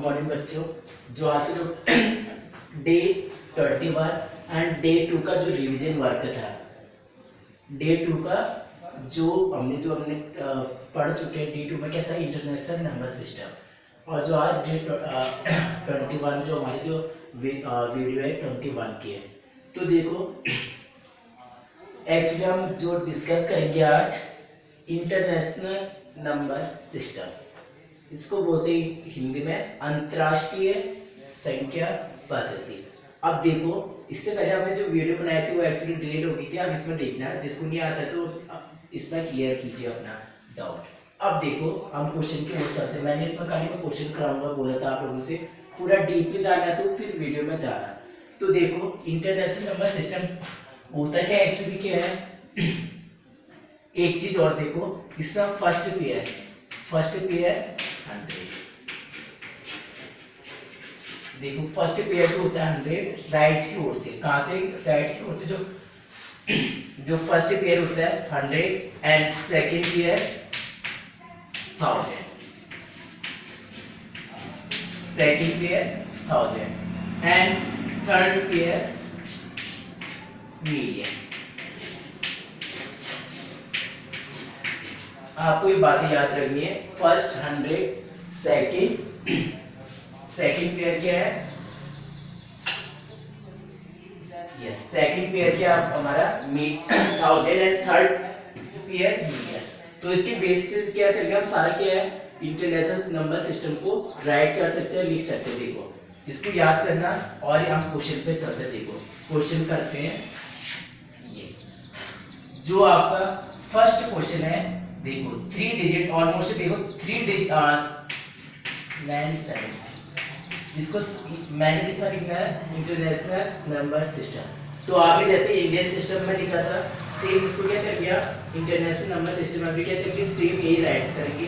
Morning बच्चों। जो आज जो डे 21 एंड डे 2 का जो रिवीजन वर्क था, डे 2 का जो हमने पढ़ चुके हैं। डे 2 में क्या था, इंटरनेशनल नंबर सिस्टम। और जो आज डे 21 जो हमारी जो वीडियो है 21 की है। तो देखो एक्चुअली हम जो डिस्कस करेंगे आज इंटरनेशनल नंबर सिस्टम। इसको बोलते हैं हिंदी में अंतर्राष्ट्रीय संख्या पद्धति। अब देखो इससे पहले हमने जो वीडियो बनाए थे वो एक्चुअली डिलीट हो गई थी। अब इसमें देखना, जिसको नहीं आता तो अब इसमें क्लियर कीजिए अपना डाउट। अब देखो हम क्वेश्चन की ओर चलते हैं। मैंने इसमें खाली मैं क्वेश्चन कराऊंगा, बोला था आप लोगों से पूरा डीपली जानना है तो फिर वीडियो में जाना। तो देखो इंटरनेशनल नंबर सिस्टम होता क्या एक्चुअली क्या है। एक चीज और देखो, इसका फर्स्ट पेयर 100। देखो फर्स्ट पेयर जो होता है 100 राइट की ओर से। कहां से? राइट की ओर से। जो फर्स्ट पेयर होता है 100 and second pair 1000। Second pair 1000 and third pair million. आपको ये बातें याद रखनी है। फर्स्ट 100, सेकंड पेयर क्या है? यस, सेकंड पेयर क्या हमारा 1000 एंड थर्ड पेयर मिलियन। तो इसके बेस से क्या करेंगे हम, सारा क्या है इंटरनेशनल नंबर सिस्टम को राइट कर सकते हैं, लिख सकते हैं। देखो इसको याद करना और हम क्वेश्चन पे चलते हैं। देखो क्वेश्चन करते हैं। ये जो आपका फर्स्ट क्वेश्चन है, देखो 3 डिजिट ऑलमोस्ट, देखो 3 डिजिट 97। इसको मैंने किस बार लिखना है, इंटरनेशनल नंबर सिस्टम। तो आपने जैसे इंडियन सिस्टम में लिखा था सेम इसको क्या कर दिया, इंटरनेशनल नंबर सिस्टम में भी क्या करेंगे, सेम यही राइट करेंगे।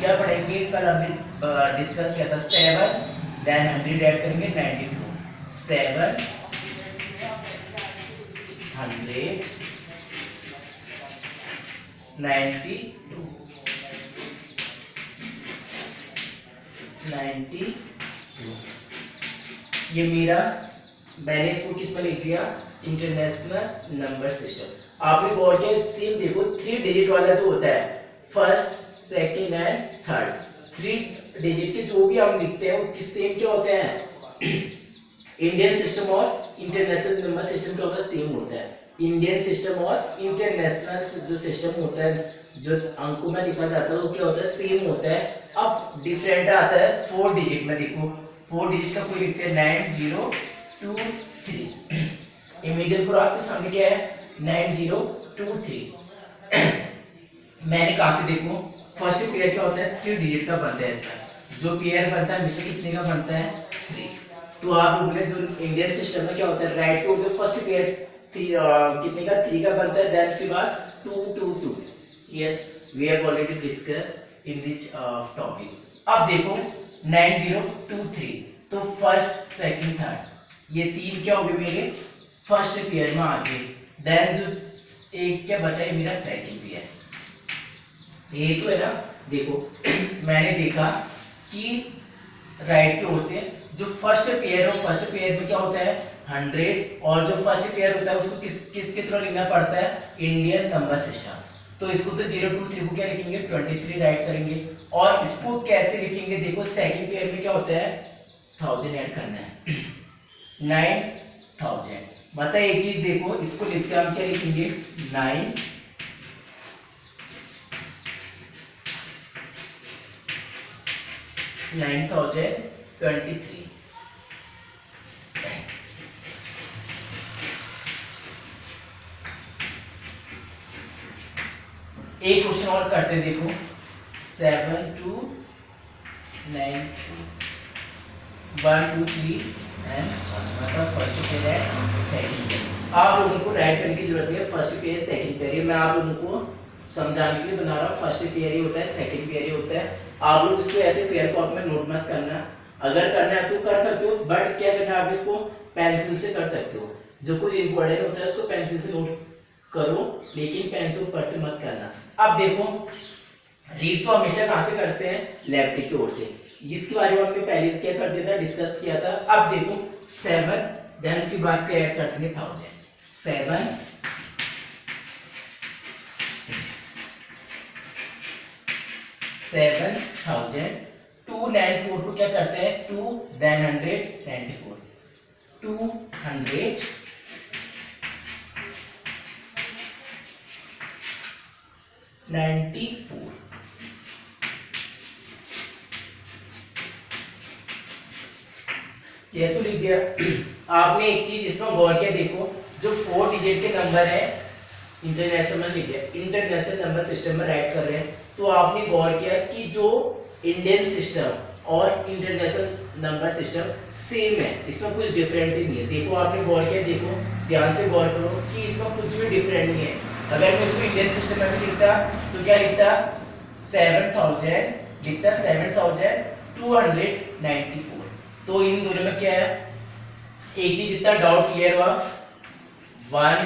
क्या पढ़ेंगे, कल हमने डिस्कस किया था 7 देन 100 ऐड करेंगे 92। 7 100 92। ये मेरा, मैंने इसको किस में लिख दिया, इंटरनेशनल नंबर सिस्टम। आपने गौर किया सेम देखो 3 डिजिट वाला जो होता है first second and third, 3 digit के जो भी हम लिखते हैं वो किस सेम क्या होते हैं। इंडियन सिस्टम और इंटरनेशनल नंबर सिस्टम क्या होता है, सेम होता है। इंडियन सिस्टम और इंटरनेशनल जो सिस्टम होता है जो अंकों में लिखा जाता है वो क्या होता है, सेम होता है। अब डिफरेंट आता है 4 डिजिट में। देखो 4 डिजिट का कोई लिखते हैं 9023। इमेजिन करो आपके सामने क्या है 9023। मैंने कहा से देखो फर्स्ट पेयर क्या होता है 3 डिजिट का बनता है। इसका जो पेयर बनता है हमेशा कितने का बनता है, 3। तो आप लोगों ने जो इंडियन सिस्टम में क्या होता है राइट की ओर जो फर्स्ट पेयर कितने का, 3 का बनता है। देन उसके बाद 2 2 2। Yes, we have already discuss in this topic. अब देखो 9023, तो फर्स्ट सेकंड थर्ड ये 3 क्या हो गए मेरे फर्स्ट पेयर में आ गए। देन जो एक क्या बचा है मेरा सेकंड पेयर, ये तो है ना। देखो मैंने देखा कि राइट की ओर से जो फर्स्ट पेयर है, फर्स्ट पेयर में क्या होता है 100, और जो फर्स्ट पेयर होता है उसको किसके थ्रू लिखना पड़ता है, इंडियन नंबर सिस्टम। तो इसको तो 023 को क्या लिखेंगे 23 राइट करेंगे। और इसको कैसे लिखेंगे, देखो सेकंड पेयर में क्या होता है 1000 ऐड करना है 9000। मतलब एक चीज देखो, इसको लिखते हम क्या लिखेंगे 9023। एक क्वेश्चन और करते हैं। देखो 7294 1 2 3 एंड 1, मतलब फर्स्ट पेयर है सेकंड पेयर। आप लोगों को राइट करने की जरूरत नहीं है फर्स्ट पेयर सेकंड पेयर। मैं आप लोगों को समझाने के लिए बना रहा हूँ। फर्स्ट पेयर ही होता है, सेकंड पेयर ही होता है। आप लोग इसको ऐसे पेयर कॉपी में नोट मत करना। अगर करना है तो कर सकते हो, बट क्या करना है आप इसको पेंसिल से कर सकते हो। जो कुछ इंपॉर्टेंट होता है उसको पेंसिल से नोट करो, लेकिन पेंसिल पर से मत करना। अब देखो रीड तो हमेशा कहां से करते हैं, लेफ्ट की ओर से। इसके बारे में हमने पहले क्या कर दिया था, डिस्कस किया था। अब देखो 7, देन उसके बाद क्या ऐड कर देंगे 1000, 7 7000, 294 को क्या करते हैं 2 देन 194, 294 ये तो लिख दिया। आपने एक चीज इसमें गौर किया, देखो जो 4 डिजिट के नंबर है इंटरनेशनल लिख दिया, इंटरनेशनल नंबर सिस्टम में राइट कर रहे हैं, तो आपने गौर किया कि जो इंडियन सिस्टम और इंटरनेशनल नंबर सिस्टम सेम है, इसमें कुछ डिफरेंट ही नहीं है। देखो आपने गौर किया, देखो ध्यान से गौर करो कि इसमें कुछ भी डिफरेंट नहीं है। अगर मैं इसको इंडियन सिस्टम में भी लिखता तो क्या लिखता 7000 लिखता 7294। तो इन दोनों में क्या है, एक चीज इतना डाउट क्लियर हुआ, 1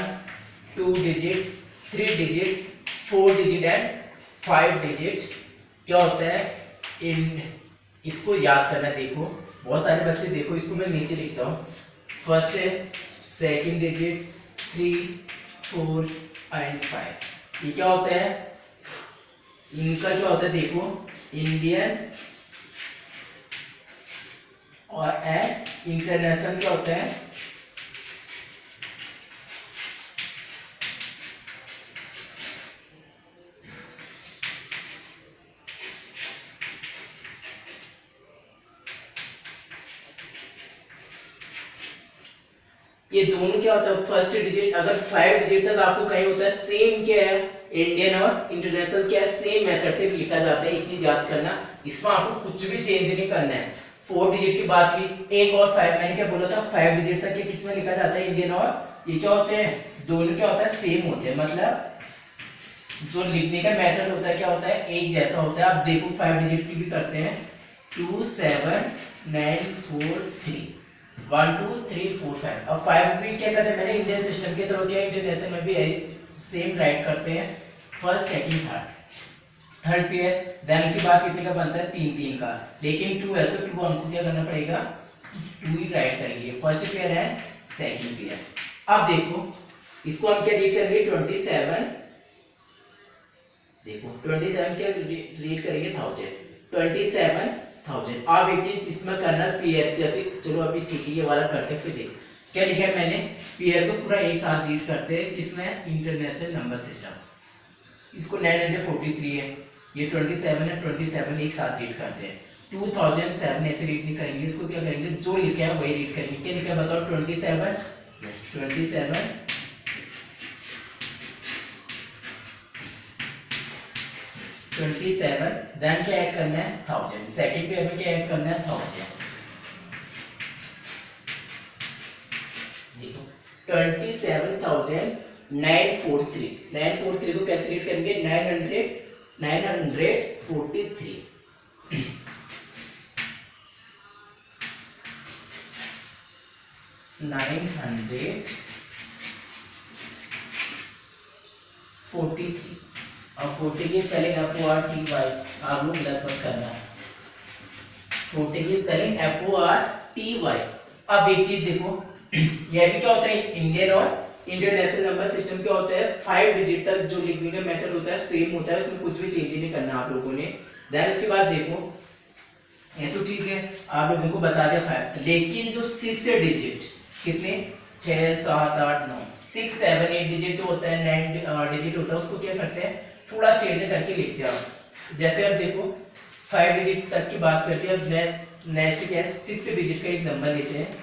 2 digit 3 digit 4 digit and 5 digit क्या होता है इसको याद करना। देखो बहुत सारे बच्चे, देखो इसको मैं नीचे लिखता हूँ, फर्स्ट है, सेकंड डिजिट 3 4 एंड 5, ये क्या होता है, इनका क्या होता है, देखो इंडियन और इंटरनेशनल क्या होता है, ये दोनों क्या होता है, फर्स्ट डिजिट अगर 5 डिजिट तक आपको कहीं होता है सेम क्या है, इंडियन और इंटरनेशनल क्या है, सेम मेथड से भी लिखा जाता है। एक चीज याद करना, इसमें आपको कुछ भी चेंज नहीं करना है। 4 डिजिट की बात की, एक और 5, मैंने क्या बोला था 5 डिजिट तक किस में लिखा जाता है, इंडियन और ये क्या होते हैं, दोनों क्या होता है सेम होते हैं, मतलब जो लिखने का मेथड होता है क्या होता है, एक जैसा होता है। आप देखो 5 डिजिट की भी करते हैं, 2 7 9 4 3 1 2 3 4 5। अब 5 भी क्या करते हैं, मैंने इंडियन सिस्टम के थ्रू किया, इंटरनेशनल में भी सेम राइट करते हैं, first second third pair, then उसके बाद कितने का बनता है 3 3 का, लेकिन 2 है तो 2 हमको क्या करना पड़ेगा 2 ही राइट करेंगे, फर्स्ट पेयर है सेकंड पेयर। अब देखो इसको हम क्या रीड करेंगे 27, देखो 27 क्या रीड करेंगे 1000, 27,000। आप एक चीज इसमें करना पेयर, जैसे चलो अभी ठीक है ये वाला करते हैं, फिर देख क्या लिखा है मैंने, पेयर को पूरा एक साथ रीड करते हैं, किसमें इंटरनेशनल नंबर सिस्टम, इसको 943 है, ये 27 है, 27 एक साथ रीड करते हैं, 2007 ऐसे रीड नहीं करेंगे, इसको क्या करेंगे जो लिखा है वही रीड करेंगे। क्या लिखा है बताओ 27, यस 27 27, देन क्या ऐड करना है 1000, सेकंड पेयर में क्या ऐड करना है 1000। देखो 27,943 को कैसे रीड करेंगे 943, 943 और 40 की स्पेलिंग FORTY, आप लोग गलत मत करना, 40 की स्पेलिंग FORTY। अब एक चीज देखो, यह भी क्या होता है इंडियन और इंटरनेशनल नंबर सिस्टम क्या होता है, 5 डिजिट तक जो लिखने का मेथड होता है सेम होता है, इसमें कुछ भी चेंज नहीं करना आप लोगों ने। देन उसके बाद देखो ये तो ठीक है आप लोगों को बता दिया 5, लेकिन जो 6 डिजिट कितने 6 7 8 9 6 7 8 डिजिट जो होता है 9 डिजिट होता है, उसको क्या करते हैं थोड़ा चेंज करके लिखते हैं। जैसे अब देखो 5 डिजिट तक की बात करते हैं, अब नेक्स्ट क्या है 6 डिजिट का एक नंबर लेते हैं,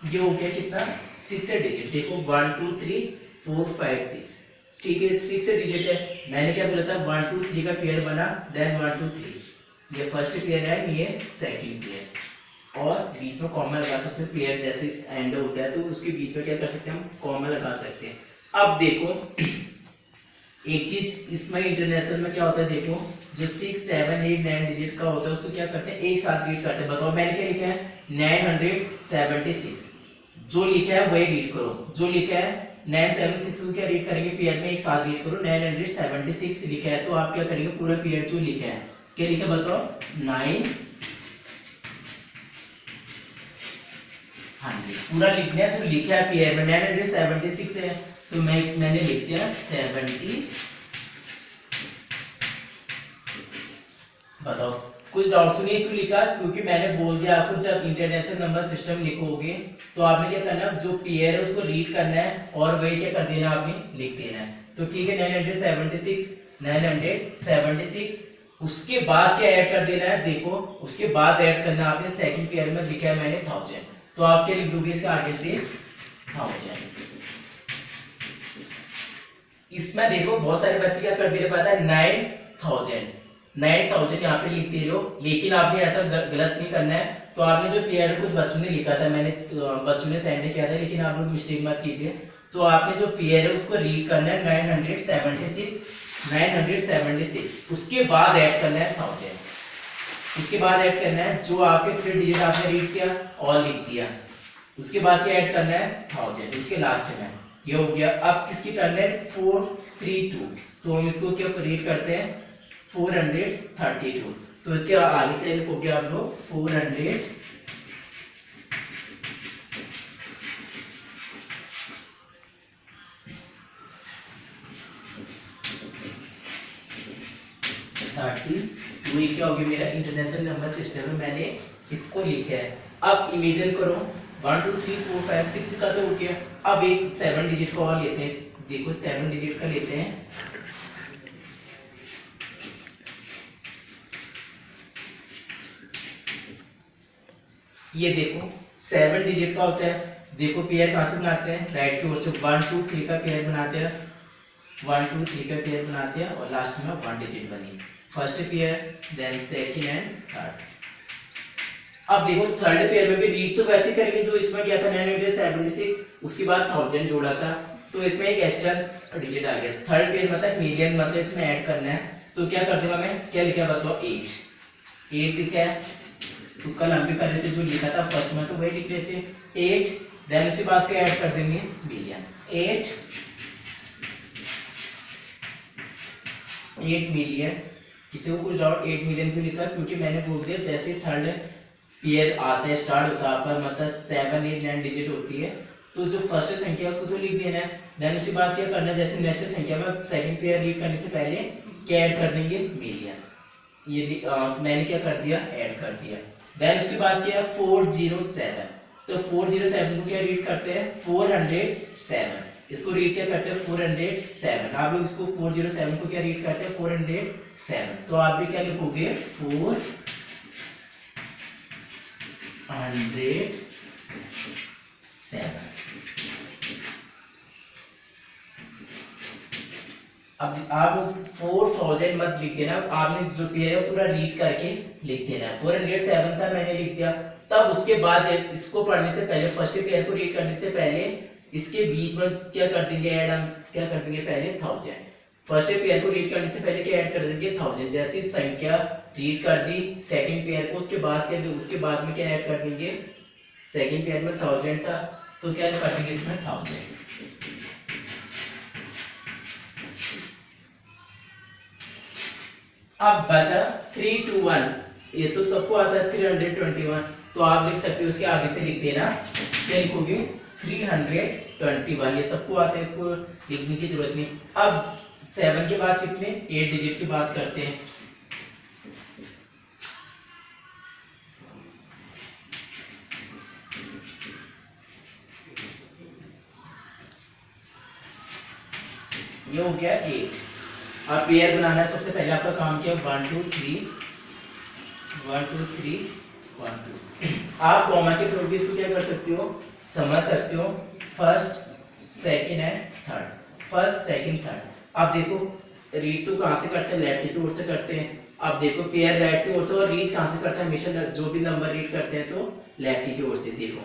ये हो गया कितना 6 डिजिट, देखो 1 2 3 4 5 6, ठीक है 6 डिजिट है, मैंने क्या बोला था 1 2 3 का पेयर बना, देन 1 2 3 ये फर्स्ट पेयर है, ये सेकंड पेयर, और बीच में कॉमा लगा सकते हो, पेयर जैसे एंड होता है तो उसके बीच में क्या कर सकते हैं हम कॉमा लगा सकते हैं। अब देखो एक चीज इसमें इंटरनेशनल में क्या होता है, देखो जो 6 7 8 9 डिजिट का होता है उसको क्या करते हैं एक साथ रीड करते हैं। बताओ मैंने क्या लिखा है 976, जो लिखा है वही रीड करो, जो लिखा है 976 को क्या रीड करेंगे पेयर में, एक साथ रीड करो। 976 लिखा है तो आप क्या करेंगे, पूरा पेयर जो लिखा है, क्या लिखा बताओ, 900 पूरा लिखना है। जो लिखा है पेयर में 976 है तो मैंने लिख दिया 70। बताओ कुछ डाउट तो नहीं है क्यों लिखा, क्योंकि मैंने बोल दिया आपको जब इंटरनेशनल नंबर सिस्टम लिखोगे तो आपने क्या करना है, जो पेयर है उसको रीड करना है और वही क्या कर देना, आपने लिख देना है। तो ठीक है 976 उसके बाद क्या ऐड कर देना है, देखो उसके बाद ऐड करना है आपने सेकंड पेयर में लिखा है मैंने 1000, तो आप क्या लिख दोगे इसके आगे से 1000। इसमें देखो बहुत सारे बच्चे क्या कर दे रहे पता है, 9000 यहाँ पे लिख दे रहे हो, लेकिन आपने ऐसा गलत नहीं करना है। तो आपने जो पेयर कुछ बच्चों ने लिखा था, मैंने बच्चों ने सेंड किया था, लेकिन आप लोग मिस्टेक मत कीजिए। तो आपने जो पेयर है उसको रीड करना है 976 उसके बाद ऐड करना है 1000। इसके बाद ऐड करना है जो आपके 3 डिजिट आपने रीड किया और लिख दिया, उसके बाद क्या ऐड करना है 1000 उसके लास्ट में। ये हो गया। अब किसकी टर्न है, 432, तो हम इसको क्या रीड करते हैं 432, तो इसके आगे क्या लिखोगे आप लोग 400 32। ये क्या हो गया, मेरा इंटरनेशनल नंबर सिस्टम में मैंने इसको लिखा है। अब इमेजिन करो 1 2 3 4 5 6 का तो हो गया। अब एक 7 डिजिट का और लेते हैं, देखो 7 डिजिट का लेते हैं। ये देखो 7 डिजिट का होता है। देखो पेयर कहाँ से बनाते हैं, राइट की ओर से 1 2 3 का पेयर बनाते हैं, 1 2 3 का पेयर बनाते हैं और लास्ट में 1 डिजिट बनी, first pair then second and third. अब देखो थर्ड पेयर में भी रीड तो वैसे करेंगे जो इसमें क्या था 976, उसके बाद 1000 जोड़ा था, तो इसमें एक एक्स्ट्रा डिजिट आ गया। थर्ड पेयर मतलब मिलियन मतलब इसमें ऐड करना है, तो क्या कर दूंगा मैं, क्या लिखा बताओ 8 लिखा है, तो कल हम भी कर रहे थे जो लिखा था फर्स्ट में तो वही लिख रहे थे 8, देन उसके बाद क्या ऐड कर देंगे मिलियन, 8 मिलियन। किसी को कुछ डाउट 8 मिलियन क्यों लिखा, क्योंकि मैंने बोल दिया जैसे थर्ड पेयर आता है स्टार्ट होता है आपका मतलब 7 8 9 डिजिट होती है, तो जो फर्स्ट संख्या उसको तो लिख देना है, देन उसके बाद क्या करना है, जैसे नेक्स्ट संख्या में सेकंड पेयर रीड करने से पहले क्या ऐड कर देंगे मिलियन। ये मैंने क्या कर दिया, ऐड कर दिया। देन उसके बाद क्या 407, तो 407 को क्या रीड करते हैं 407, इसको रीड क्या करते हैं 407। आप लोग इसको 407 को क्या रीड करते हैं 407, तो आप भी क्या लिखोगे 407। अब आप 4000 मत लिख देना, आपने जो पेयर है पूरा रीड करके लिख देना है। 407 था मैंने लिख दिया, तब उसके बाद इसको पढ़ने से पहले फर्स्ट पेयर को रीड करने से पहले इसके बीच में क्या कर देंगे ऐड, हम क्या कर देंगे पहले 1000। फर्स्ट पेयर को रीड करने से पहले क्या ऐड कर देंगे 1000, जैसी संख्या रीड कर दी सेकंड पेयर को, उसके बाद क्या, उसके बाद में क्या ऐड कर देंगे, सेकंड पेयर में 1000 था तो क्या कर देंगे इसमें 1000। अब बचा 321, ये तो सबको आता है 321, तो आप लिख सकते हो उसके आगे से लिख देना, क्या लिखोगे 321, ये सबको आता है, इसको लिखने की जरूरत नहीं। अब 7 के बाद कितने 8 डिजिट की बात करते हैं। ये हो गया 8। अब पेयर बनाना है, सबसे पहले आपका काम क्या 1 2 3 1 2 3 1 2। आप कॉमा के थ्रू भी इसको क्या कर सकते हो, समझ सकते हो, first second and third, first second third. आप देखो रीड तो कहाँ से करते हैं, लेफ्ट की ओर से करते हैं। आप देखो पेयर राइट की ओर से, और रीड कहाँ से करते हैं, हमेशा जो भी नंबर रीड करते हैं तो लेफ्ट की ओर से। देखो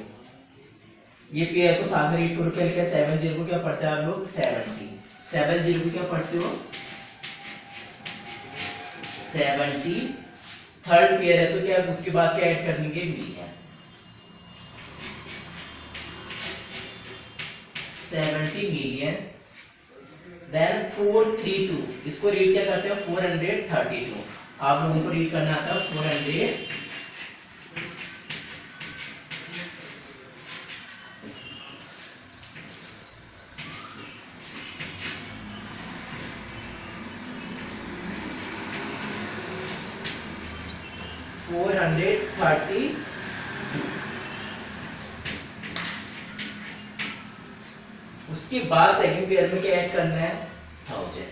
ये पेयर को साथ में रीड करो, क्या लिखा है 70 को क्या पढ़ते हैं आप लोग 70 को क्या पढ़ते हो 70। थर्ड पेयर है तो क्या उसके बाद क्या ऐड कर देंगे मिलियन, 70 मिलियन, देन 432, इसको रीड क्या करते हैं 432, आप लोगों को रीड करना आता है 400 430। उसके बाद सेकंड पेयर में क्या ऐड करना है 1000,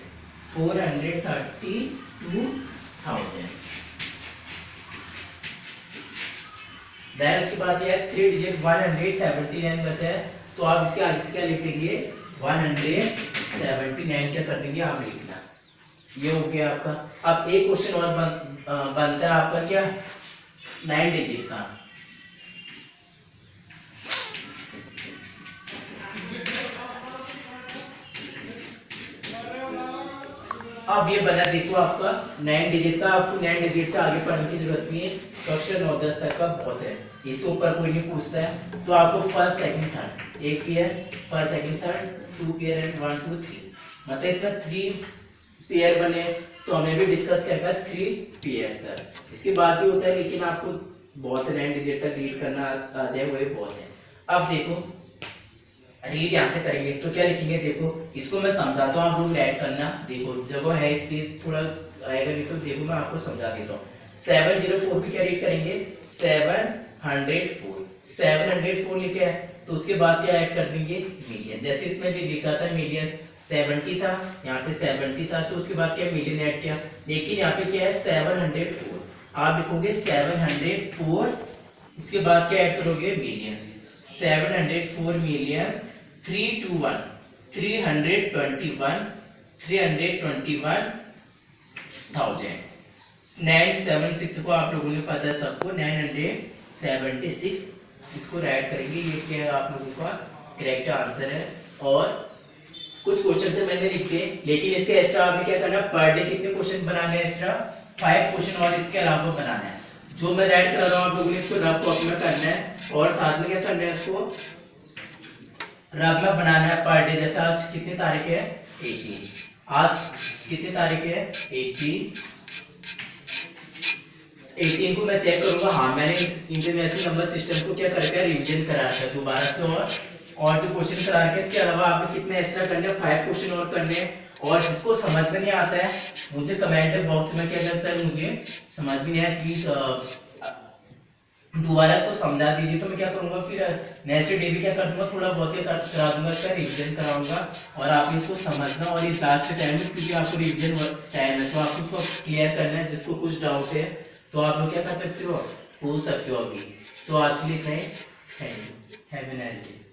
432,000। देन उसके बाद ये 3 डिजिट 179 बचा है, तो आप इसके आगे से क्या लिख देंगे 179 क्या कर देंगे आप लिखना। ये हो गया आपका। अब एक क्वेश्चन और बनता है आपका क्या 9 डिजिट का। अब ये बना देखो आपका 9 डिजिट का, आपको 9 डिजिट से आगे पढ़ने की जरूरत नहीं है, कक्षा 9-10 तक का बहुत है, इसके ऊपर कोई नहीं पूछता है। तो आपको फर्स्ट सेकंड थर्ड एक pair, first second third 2 pair and 1 2 3, मतलब इसका 3 पेयर बने, तो हमें भी डिस्कस करना 3 पेयर तक। इसके बाद भी होता है, लेकिन आपको बहुत 9 डिजिट तक रीड करना आ जाए वही बहुत है। अब देखो रीड यहाँ से करेंगे तो क्या लिखेंगे, देखो इसको मैं समझाता हूँ, आप लोग ऐड करना। देखो जगह है स्पेस थोड़ा आएगा नहीं, तो देखो मैं आपको समझा देता हूँ। 704 पे क्या रीड करेंगे 704, 704 लिखा है, तो उसके बाद क्या ऐड कर देंगे मिलियन। जैसे इसमें लिखा था मिलियन 70 था, यहाँ पे 70 था, तो उसके बाद क्या मिलियन ऐड किया, लेकिन यहाँ पे क्या है 704, आप लिखोगे 704, उसके बाद क्या ऐड करोगे मिलियन, 704 मिलियन 321 321,000। 976 को आप लोगों ने पता है सबको, 976 इसको ऐड करेंगे, ये क्या आप लोगों का करेक्ट आंसर है। और कुछ क्वेश्चन तो मैंने लिखे, लेकिन इससे एक्स्ट्रा आपने क्या करना, पर डे कितने क्वेश्चन बनाने हैं एक्स्ट्रा 5 क्वेश्चन और इसके अलावा बनाना है। जो मैं ऐड कर रहा हूँ आप लोगों ने इसको रफ कॉपी में करना है, और साथ में क्या करना है, इसको रफ में बनाना है पर डे। जैसे आज कितनी तारीख है 18, आज कितनी तारीख है 18 को मैं चेक करूंगा, हाँ मैंने इंटरनेशनल नंबर सिस्टम को क्या करके रिवीजन करा है दोबारा से, और जो क्वेश्चन करा के इसके अलावा आपने कितने एक्स्ट्रा करने हैं 5 क्वेश्चन और करने हैं। और जिसको समझ में नहीं आता है मुझे कमेंट बॉक्स में क्या कर सर मुझे समझ में नहीं आया प्लीज दोबारा इसको समझा दीजिए, तो मैं क्या करूंगा फिर नेक्स्ट डे भी क्या कर दूंगा, थोड़ा बहुत ही करा दूंगा, इसका रिवीजन कराऊंगा, और आप इसको समझना। और ये लास्ट टाइम है क्योंकि आपको रिवीजन टाइम है, तो आपको इसको क्लियर करना है। जिसको कुछ डाउट है तो आप लोग क्या कर सकते हो, पूछ सकते हो अभी। तो आज के लिए thank you, have a nice day.